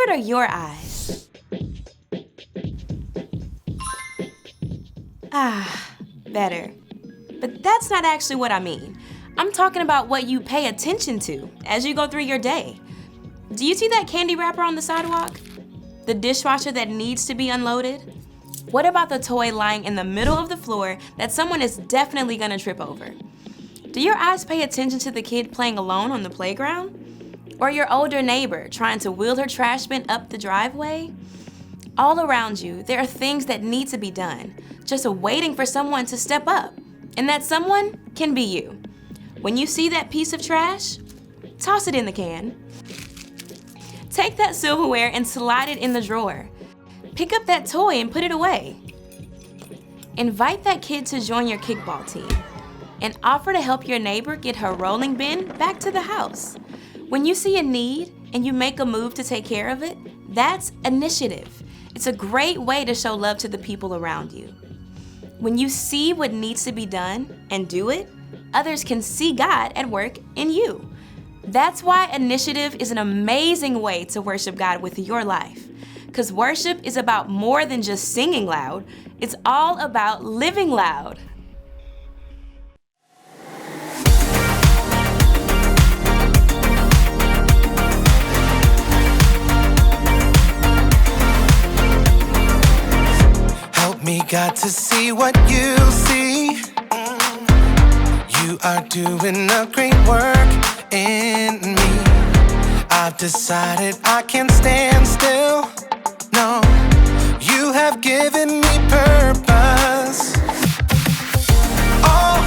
good are your eyes? Ah, better. But that's not actually what I mean. I'm talking about what you pay attention to as you go through your day. Do you see that candy wrapper on the sidewalk? The dishwasher that needs to be unloaded? What about the toy lying in the middle of the floor that someone is definitely gonna trip over? Do your eyes pay attention to the kid playing alone on the playground? Or your older neighbor trying to wheel her trash bin up the driveway? All around you, there are things that need to be done, just waiting for someone to step up. And that someone can be you. When you see that piece of trash, toss it in the can. Take that silverware and slide it in the drawer. Pick up that toy and put it away. Invite that kid to join your kickball team and offer to help your neighbor get her rolling bin back to the house. When you see a need and you make a move to take care of it, that's initiative. It's a great way to show love to the people around you. When you see what needs to be done and do it, others can see God at work in you. That's why initiative is an amazing way to worship God with your life. Because worship is about more than just singing loud, it's all about living loud. Help me, God, to see what you see. You are doing a great work in me. I've decided I can't stand still. No, you have given me purpose. All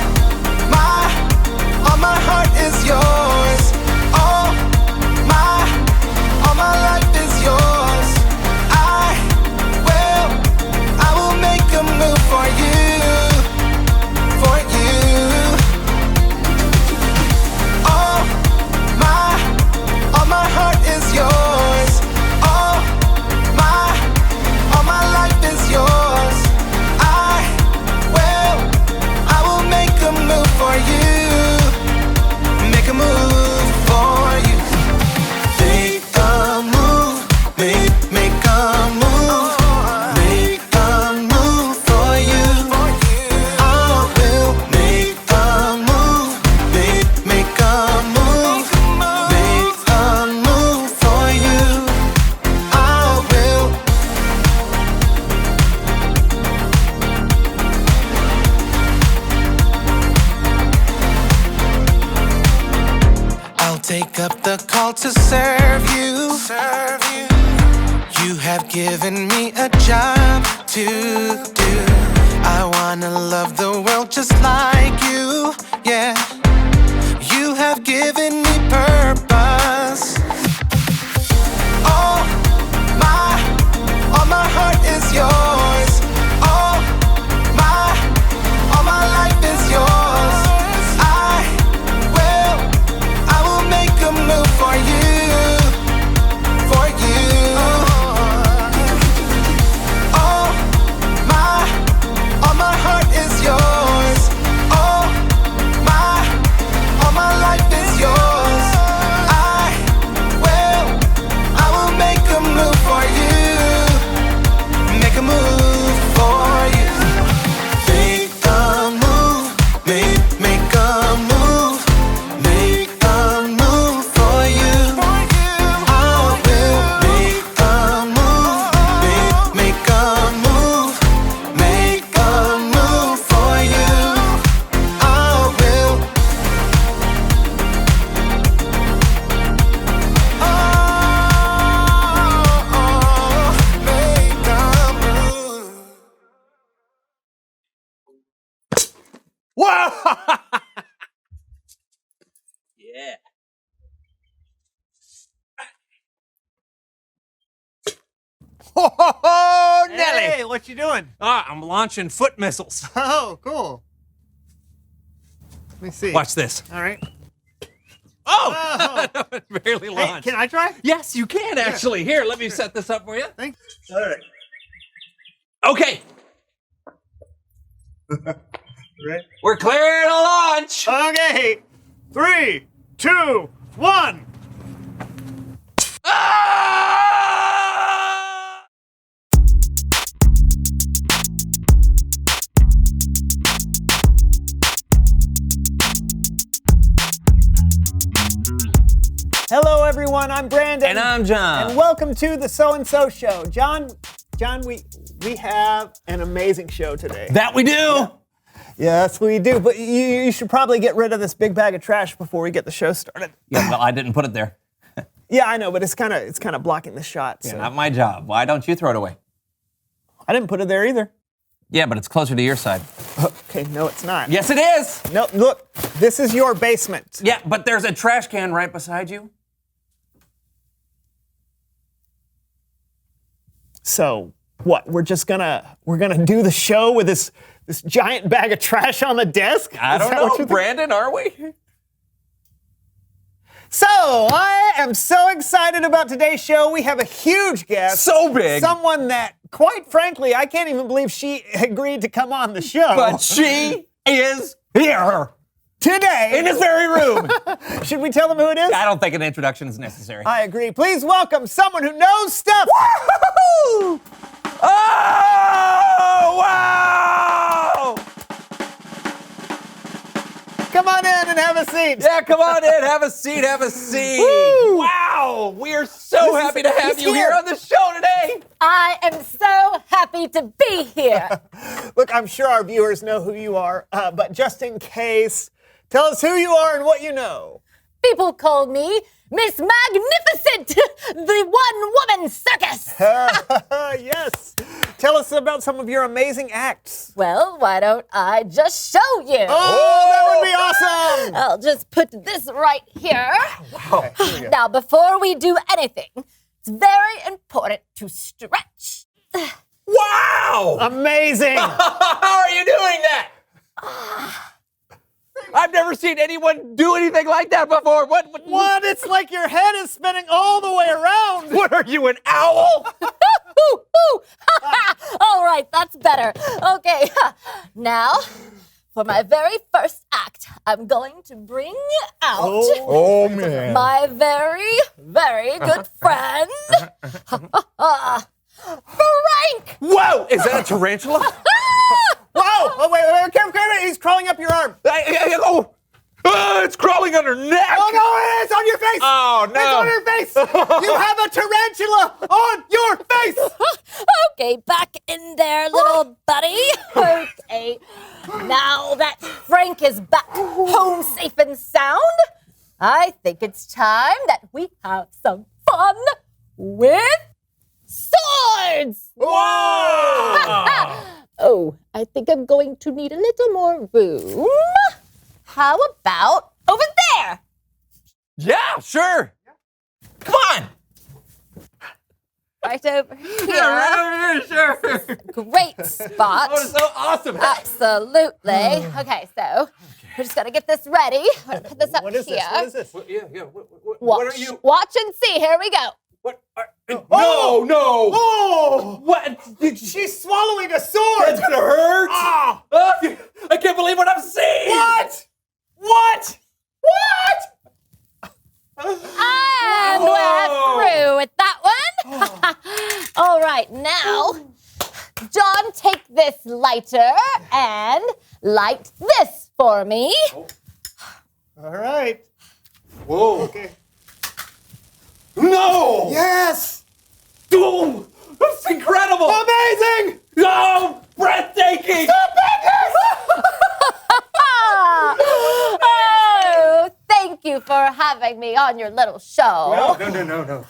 my heart is yours. All my life is yours. I will make a move for you, for you. All my heart is yours. All my life is yours. I will make a move for you. Make a move for you. Make a move. Make a move. Make a move for you. I will make a move. Make a move. Make a move for you. I will. I'll take up the call to serve you. You have given me a job to do. I wanna love the world just like you. Yeah. You have given me purpose. All my heart is yours. All my life is yours. I will make a move for you, for you. All my heart is yours. All my life is yours. I will make a move for you. Make a move for you. Make a move. Make a move. Make a move for you. I will make a move. Make a move. Make a move for you. I will. Make a move. Whoa! Yeah. Oh, Nelly! Hey, what you doing? I'm launching foot missiles. Oh, cool. Let me see. Watch this. All right. Oh! Oh. It barely Hey, launched. can I try? Yes, you can actually. Here, let me set this up for you. Thanks. All right. Okay, Right. we're clear to launch. Okay. 3, 2, 1. Ah! Hello, everyone. I'm Brandon. And I'm John. And welcome to the So and So Show. John, we have an amazing show today. That we do. Yes, we do. But you should probably get rid of this big bag of trash before we get the show started. Yeah, well, I didn't put it there. Yeah, I know, but it's kind of blocking the shot. So. Yeah, not my job. Why don't you throw it away? I didn't put it there either. Yeah, but it's closer to your side. Okay, no, it's not. Yes, it is. No, look, this is your basement. Yeah, but there's a trash can right beside you. So what? We're gonna do the show with this giant bag of trash on the desk? I Is don't that what know, you think? Brandon, are we? So, I am so excited about today's show. We have a huge guest. So big. Someone that, quite frankly, I can't even believe she agreed to come on the show. But she is here Today. in this very room. Should we tell them who it is? I don't think an introduction is necessary. I agree. Please welcome someone who knows stuff. Woo-hoo-hoo! Oh, wow! Come on in and have a seat. Yeah, come on in. Have a seat. Have a seat. Woo! Wow. We are so happy to have he's you here here. on the show today. I am so happy to be here. Look, I'm sure our viewers know who you are, but just in case, tell us who you are and what you know. People call me Miss Magnificent, the one-woman circus. Yes. Tell us about some of your amazing acts. Well, why don't I just show you? Oh, that would be awesome. I'll just put this right here. Okay, here we go. Now, before we do anything, it's very important to stretch. Wow. Amazing. How are you doing that? I've never seen anyone do anything like that before. What? What? It's like your head is spinning all the way around. What are you, an owl? Ooh, ooh. All right, that's better. Okay, now, for my very first act, I'm going to bring out Oh, man. my very, very good friend, Frank. Whoa! Is that a tarantula? Whoa. Oh, wait. Careful. He's crawling up your arm. It's crawling on her neck. Oh, no, it's on your face. Oh, no. It's on your face. You have a tarantula on your face. Okay, back in there, little buddy. Okay, now that Frank is back home safe and sound, I think it's time that we have some fun with swords. Whoa! Oh, I think I'm going to need a little more room. How about over there? Yeah, sure. Come on. Right over here. Yeah, sure. Great spot. Oh, it's so awesome. Absolutely. Okay, so we're just gonna get this ready. We're gonna put this up What is here. this? What is this? Yeah. Watch, What are you? watch and see. Here we go. What? No, no. Oh, What? she's swallowing a sword. That's gonna hurt. Ah. I can't believe what I'm seeing. What? And we're through with that one. All right, now, John, take this lighter and light this for me. All right. Whoa. Okay. No. Yes. Oh, that's incredible. Amazing. Oh, breathtaking. Oh, thank you for having me on your little show. No.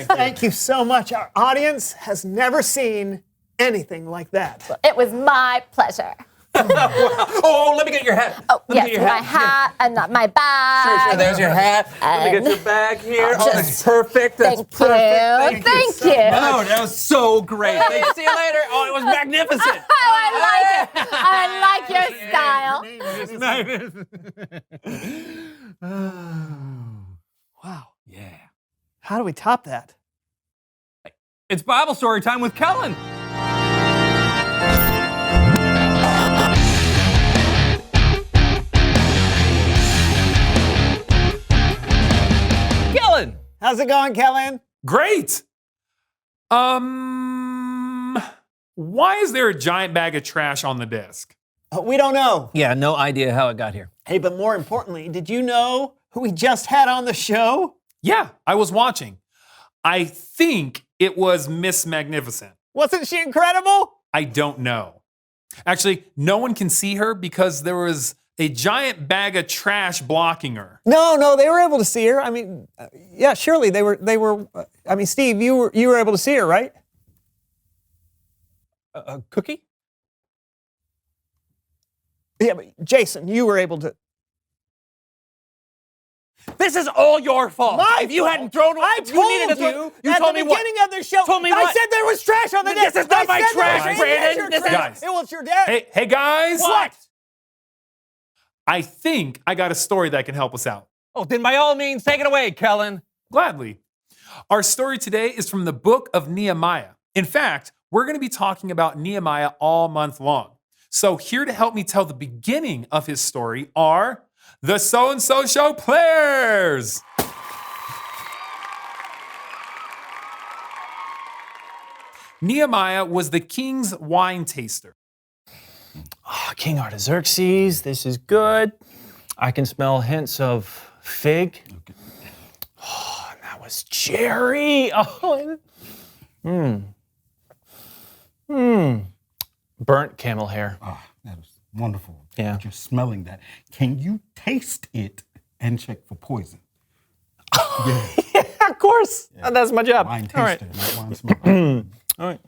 Thank you so much. Our audience has never seen anything like that. It was my pleasure. Oh, let me get your hat. Oh, Let me yes, get your my hat and my bag. Sure, there's your hat. Let me get And- your bag here. Oh, that's Just- perfect. That's Thank perfect. you. Thank you. Oh, that was so great. See you later. Oh, it was magnificent. I like it. I like your style. Wow. Yeah. How do we top that? It's Bible story time with Kellen. Kellen. How's it going, Kellen? Great. Why is there a giant bag of trash on the desk? We don't know. Yeah, no idea how it got here. Hey, but more importantly, did you know who we just had on the show? Yeah, I was watching. I think it was Miss Magnificent. Wasn't she incredible? I don't know. Actually, no one can see her because there was a giant bag of trash blocking her. No, they were able to see her. I mean, yeah, surely they were. I mean, Steve, you were able to see her, right? A cookie? Yeah, but Jason, you were able to. This is all your fault. My if you fault? hadn't thrown, I if you needed told to you throw, at told the me what? beginning of the show. Told me I what? said there was trash on the This desk. is not I my said there trash, was Brandon. your This is- trash. Guys. It was your dad. Hey guys. What? I think I got a story that can help us out. Oh, then by all means, take it away, Kellen. Gladly. Our story today is from the book of Nehemiah. In fact, we're going to be talking about Nehemiah all month long. So here to help me tell the beginning of his story are the So-and-So Show players. Nehemiah was the king's wine taster. Oh, King Artaxerxes, this is good. I can smell hints of fig. Oh, and that was cherry. Oh, burnt camel hair. Ah, that is wonderful. Yeah. That you're smelling that. Can you taste it and check for poison? Yeah, of course. That's my job. Wine All right. taster, not wine smoker. All right.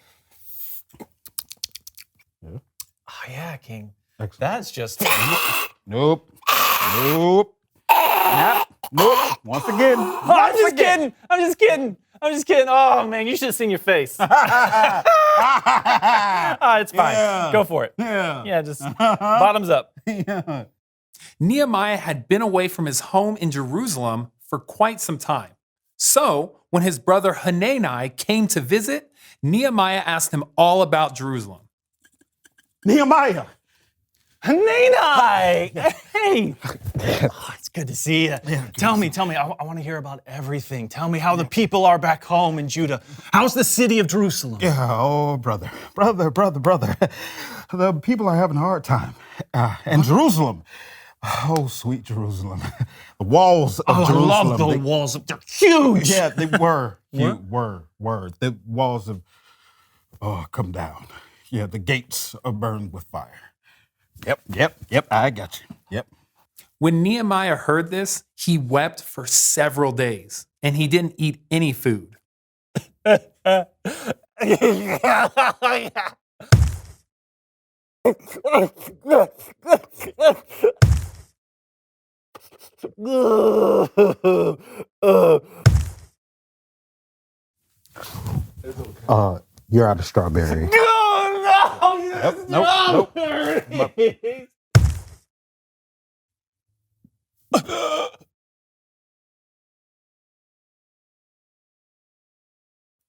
Yeah. Oh, yeah, King. Excellent. That's just. Nope. Nope. Nope. Once again. I'm just kidding. I'm just kidding. I'm just kidding. Oh, man, you should have seen your face. It's fine. Yeah. Go for it. Yeah. Yeah, just bottoms up. Yeah. Nehemiah had been away from his home in Jerusalem for quite some time. So, when his brother Hanani came to visit, Nehemiah asked him all about Jerusalem. Nehemiah. Hanani! Hey! Oh, it's good to see you. Tell me. I want to hear about everything. Tell me how the people are back home in Judah. How's the city of Jerusalem? Yeah, oh, brother. The people are having a hard time. And Jerusalem. Oh, sweet Jerusalem. The walls of Oh, I Jerusalem. love the walls. They're huge. Yeah, they were. Were. The walls have come down. Yeah, the gates are burned with fire. Yep, I got you. Yep. When Nehemiah heard this, he wept for several days, and he didn't eat any food. You're out of strawberry. Nope.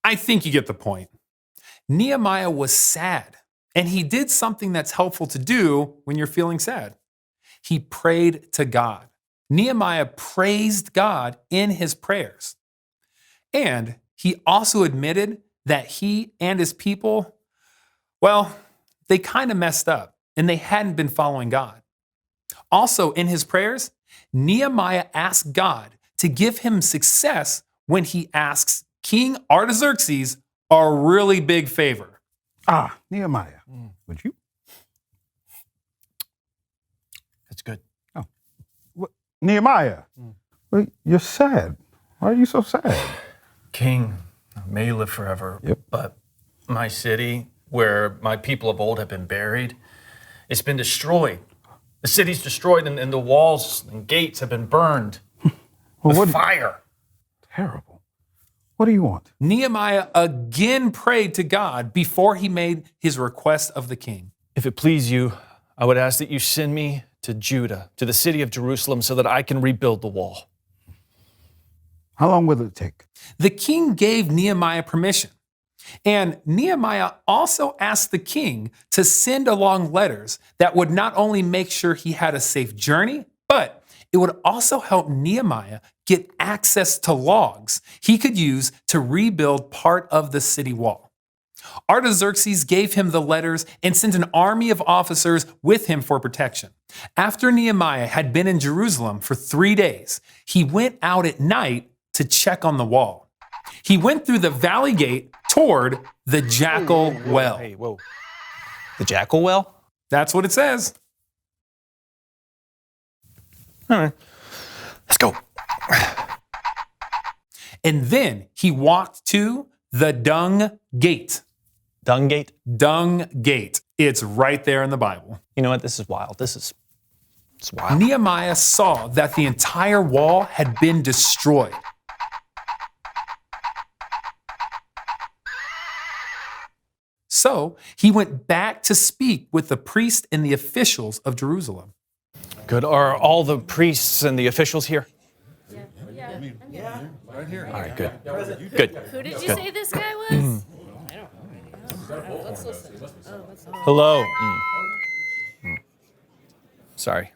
I think you get the point. Nehemiah was sad, and he did something that's helpful to do when you're feeling sad. He prayed to God. Nehemiah praised God in his prayers. And he also admitted that he and his people, well, they kind of messed up and they hadn't been following God. Also, in his prayers, Nehemiah asked God to give him success when he asks King Artaxerxes a really big favor. Nehemiah, would you? That's good. Nehemiah, well, you're sad. Why are you so sad? King, may you live forever. Yep. But my city, where my people of old have been buried, it's been destroyed. The city's destroyed, and the walls and gates have been burned with fire. Terrible. What do you want? Nehemiah again prayed to God before he made his request of the king. If it please you, I would ask that you send me to Judah, to the city of Jerusalem, so that I can rebuild the wall. How long will it take? The king gave Nehemiah permission. And Nehemiah also asked the king to send along letters that would not only make sure he had a safe journey, but it would also help Nehemiah get access to logs he could use to rebuild part of the city wall. Artaxerxes gave him the letters and sent an army of officers with him for protection. After Nehemiah had been in Jerusalem for 3 days, he went out at night to check on the wall. He went through the valley gate toward the Jackal Well. Hey, whoa. The Jackal Well? That's what it says. All right. Let's go. And then he walked to the Dung Gate. Dung Gate? Dung Gate. It's right there in the Bible. You know what? This is wild. It's wild. Nehemiah saw that the entire wall had been destroyed. So he went back to speak with the priest and the officials of Jerusalem. Good. Are all the priests and the officials here? Yeah. Right here. All right, good. Good. Who did you say this guy was? Hello. Sorry.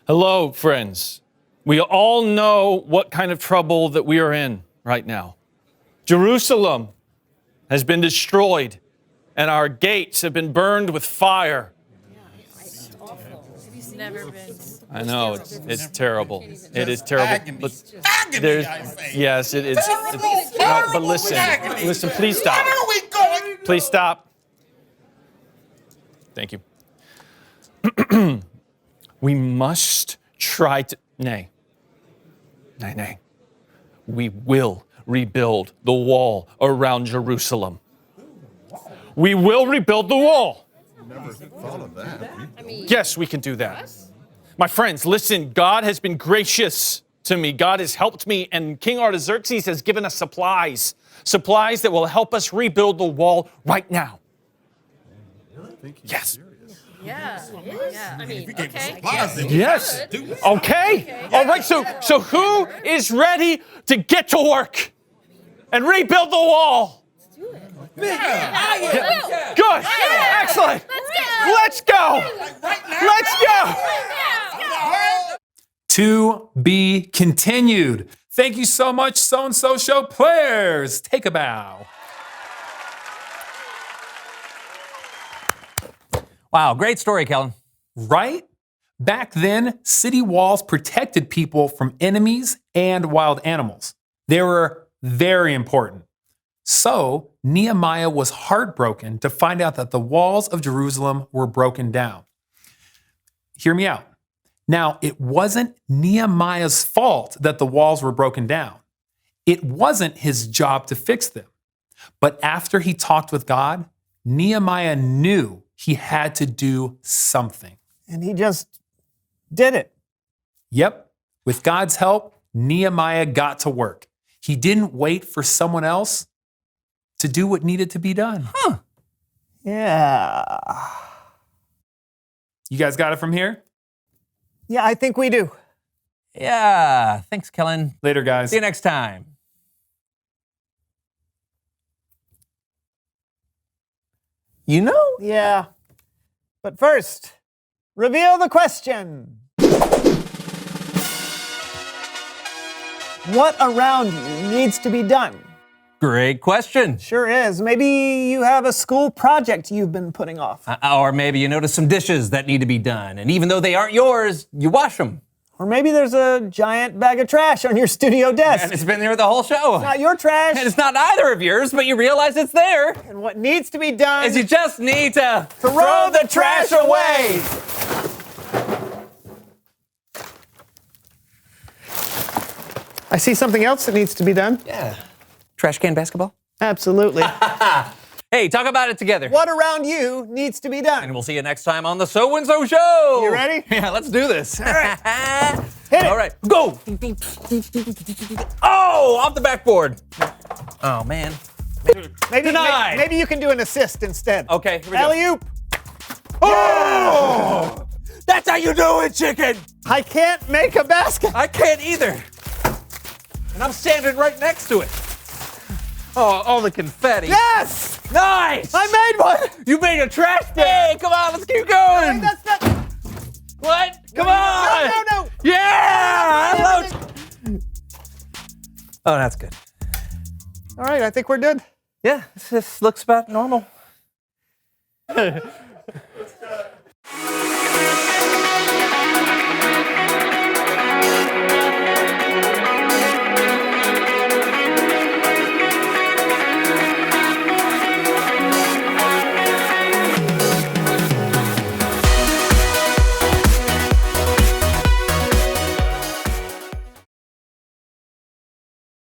Hello, friends. We all know what kind of trouble that we are in right now. Jerusalem has been destroyed, and our gates have been burned with fire. It's awful. It's never been. I know, it's terrible. It is terrible. Agony. But Agony, there's, I say. yes, it is. Terrible, But listen, please stop. Where are we going? Please stop. Thank you. We must try to, nay. We will rebuild the wall around Jerusalem. We will rebuild the wall. Never thought of that. Yes, we can do that. My friends, listen, God has been gracious to me. God has helped me, and King Artaxerxes has given us supplies that will help us rebuild the wall right now. Yes. Yeah. I mean, okay. Yes. Okay. All right. So who is ready to get to work and rebuild the wall? Yeah. Good. Excellent. Let's go. Let's go. To be continued. Thank you so much, So-and-So Show players. Take a bow. Wow, great story, Kellen. Right? Back then, city walls protected people from enemies and wild animals. They were very important. So, Nehemiah was heartbroken to find out that the walls of Jerusalem were broken down. Hear me out. Now, it wasn't Nehemiah's fault that the walls were broken down. It wasn't his job to fix them. But after he talked with God, Nehemiah knew he had to do something. And he just did it. Yep. With God's help, Nehemiah got to work. He didn't wait for someone else to do what needed to be done. Yeah. You guys got it from here? Yeah, I think we do. Yeah, thanks, Kellen. Later, guys. See you next time. You know? Yeah. But first, reveal the question. What around you needs to be done? Great question. Sure is. Maybe you have a school project you've been putting off. Or maybe you notice some dishes that need to be done, and even though they aren't yours, you wash them. Or maybe there's a giant bag of trash on your studio desk. And it's been there the whole show. Not your trash. And it's not either of yours, but you realize it's there. And what needs to be done Is you just need to throw the trash away. I see something else that needs to be done. Yeah. Trash can basketball? Absolutely. Hey, talk about it together. What around you needs to be done? And we'll see you next time on the So-and-So Show. You ready? Yeah, let's do this. All right. Hit it. All right, go. Oh, off the backboard. Oh, man. Maybe, Denied. maybe you can do an assist instead. Okay, here we go. Alley-oop. Oh! That's how you do it, chicken. I can't make a basket. I can't either. And I'm standing right next to it. Oh, all the confetti. Yes! Nice! I made one! You made a trash can! Hey, come on, let's keep going! That's not... What? Come on! No. Yeah! I love... Oh, that's good. All right, I think we're good. Yeah, this looks about normal.